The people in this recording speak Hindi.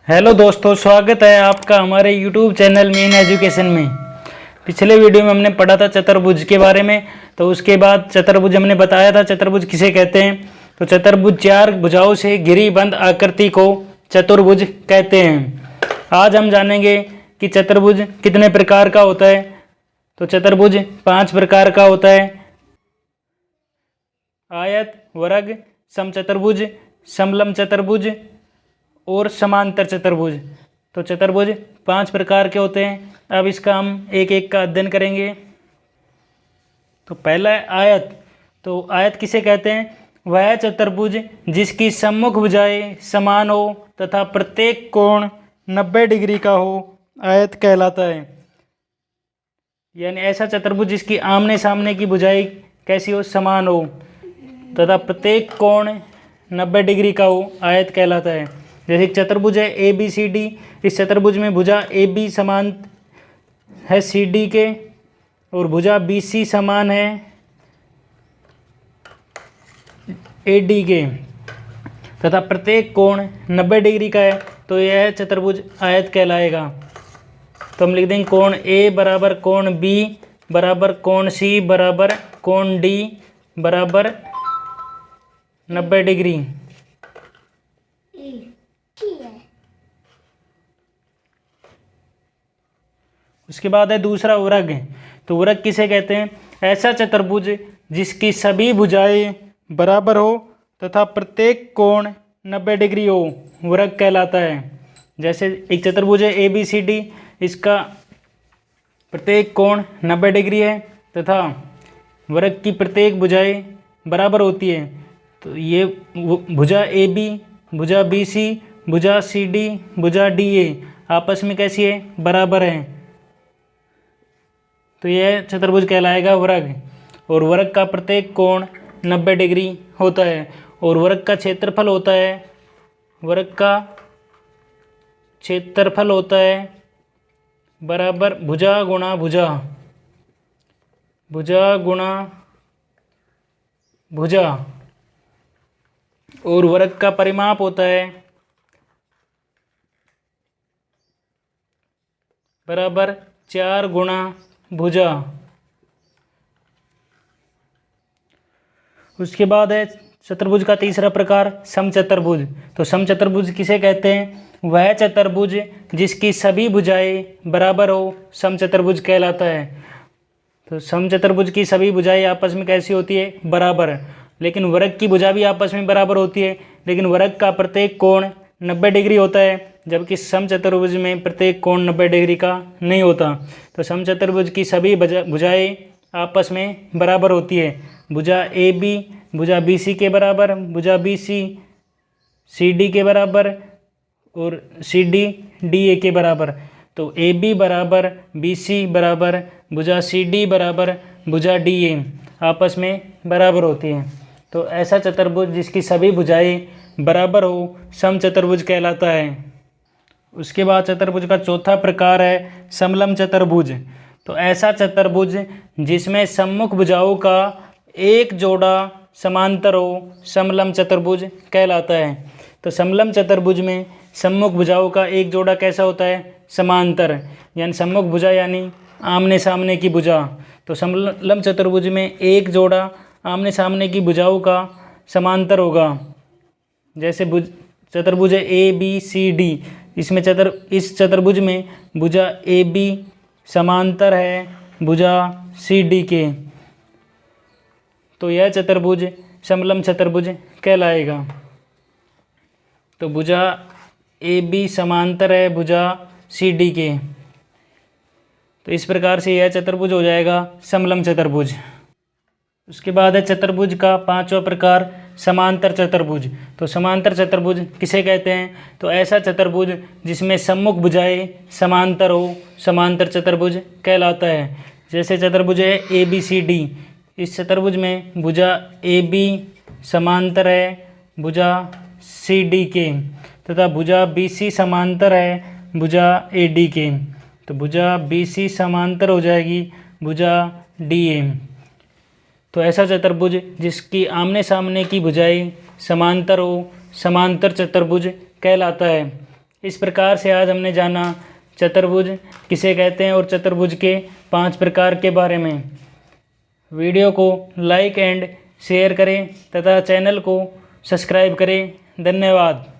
हेलो दोस्तों, स्वागत है आपका हमारे यूट्यूब चैनल मीन एजुकेशन में। पिछले वीडियो में हमने पढ़ा था चतुर्भुज के बारे में। तो उसके बाद चतुर्भुज हमने बताया था चतुर्भुज किसे कहते हैं। तो चतुर्भुज चार भुजाओं से घिरी बंद आकृति को चतुर्भुज कहते हैं। आज हम जानेंगे कि चतुर्भुज कितने प्रकार का होता है। तो चतुर्भुज 5 प्रकार का होता है: आयत, वर्ग, समचतुर्भुज, समलंब चतुर्भुज और समांतर चतुर्भुज। तो चतुर्भुज 5 प्रकार के होते हैं। अब इसका हम एक एक का अध्ययन करेंगे। तो पहला है आयत। तो आयत किसे कहते हैं? वह चतुर्भुज जिसकी सम्मुख भुजाएं समान हो तथा प्रत्येक कोण 90 डिग्री का हो, आयत कहलाता है। यानी ऐसा चतुर्भुज जिसकी आमने सामने की भुजाएं कैसी हो? समान हो तथा प्रत्येक कोण 90 डिग्री का हो, आयत कहलाता है। जैसे एक चतुर्भुज है ए बी सी डी। इस चतुर्भुज में भुजा ए बी समान है सी डी के और भुजा बी सी समान है ए डी के तथा प्रत्येक कोण 90 डिग्री का है, तो यह चतुर्भुज आयत कहलाएगा। तो हम लिख देंगे कोण ए बराबर कोण बी बराबर कोण सी बराबर कोण डी बराबर 90 डिग्री। उसके बाद है दूसरा वर्ग। तो वर्ग किसे कहते हैं? ऐसा चतुर्भुज जिसकी सभी भुजाएं बराबर हो तथा प्रत्येक कोण 90 डिग्री हो, वर्ग कहलाता है। जैसे एक चतुर्भुज है ए बी सी डी। इसका प्रत्येक कोण 90 डिग्री है तथा वर्ग की प्रत्येक भुजाएं बराबर होती है। तो ये भुजा ए बी, भुजा बी सी, भुजा सी डी, भुजा डी ए आपस में कैसी है? बराबर है। तो यह चतुर्भुज कहलाएगा वर्ग। और वर्ग का प्रत्येक कोण 90 डिग्री होता है। और वर्ग का क्षेत्रफल होता है, वर्ग का क्षेत्रफल होता है बराबर भुजा गुणा भुजा, भुजा गुणा भुजा। और वर्ग का परिमाप होता है बराबर 4 गुणा भुजा। उसके बाद है चतुर्भुज का तीसरा प्रकार समचतुर्भुज। तो समचतुर्भुज किसे कहते हैं? वह चतुर्भुज जिसकी सभी भुजाएं बराबर हो, समचतुर्भुज कहलाता है। तो समचतुर्भुज की सभी भुजाएं आपस में कैसी होती है? बराबर। लेकिन वर्ग की भुजा भी आपस में बराबर होती है, लेकिन वर्ग का प्रत्येक कोण 90 डिग्री होता है, जबकि समचतुर्भुज में प्रत्येक कोण 90 डिग्री का नहीं होता। तो समचतुर्भुज की सभी भुजाएं आपस में बराबर होती है। भुजा ए बी भुजा बी सी के बराबर, भुजा बी सी डी के बराबर और सी डी डी ए के बराबर। तो ए बी बराबर बी सी बराबर भुजा सी डी बराबर भुजा डी ए आपस में बराबर होती है। तो ऐसा चतुर्भुज जिसकी सभी भुजाएं बराबर हो, समचतुर्भुज कहलाता है। उसके बाद चतुर्भुज का चौथा प्रकार है समलंब चतुर्भुज। तो ऐसा चतुर्भुज जिसमें सम्मुख भुजाओं का एक जोड़ा समांतर हो, समलंब चतुर्भुज कहलाता है। तो समलंब चतुर्भुज में सम्मुख भुजाओं का एक जोड़ा कैसा होता है? समांतर। यानी सम्मुख भुजा यानी आमने सामने की भुजा। तो समलंब चतुर्भुज में एक जोड़ा आमने सामने की भुजाओं का समांतर होगा। जैसे चतुर्भुज है ए बी सी डी। इसमें इस चतुर्भुज में भुजा ए बी समांतर है भुजा सी डी के, तो यह चतुर्भुज समलंब चतुर्भुज कहलाएगा। तो भुजा ए बी समांतर है भुजा सी डी के, तो इस प्रकार से यह चतुर्भुज हो जाएगा समलंब चतुर्भुज। उसके बाद है चतुर्भुज का पांचवा प्रकार समांतर चतुर्भुज। तो समांतर चतुर्भुज किसे कहते हैं? तो ऐसा चतुर्भुज जिसमें सम्मुख भुजाएं समांतर हो, समांतर चतुर्भुज कहलाता है। जैसे चतुर्भुज है ए बी सी डी। इस चतुर्भुज में भुजा ए बी समांतर है भुजा सी डी के तथा भुजा बी सी समांतर है भुजा ए डी के। तो भुजा बी सी समांतर हो जाएगी भुजा डी ए। तो ऐसा चतुर्भुज जिसकी आमने सामने की भुजाएं समांतर हो, समांतर चतुर्भुज कहलाता है। इस प्रकार से आज हमने जाना चतुर्भुज किसे कहते हैं और चतुर्भुज के 5 प्रकार के बारे में। वीडियो को लाइक एंड शेयर करें तथा चैनल को सब्सक्राइब करें। धन्यवाद।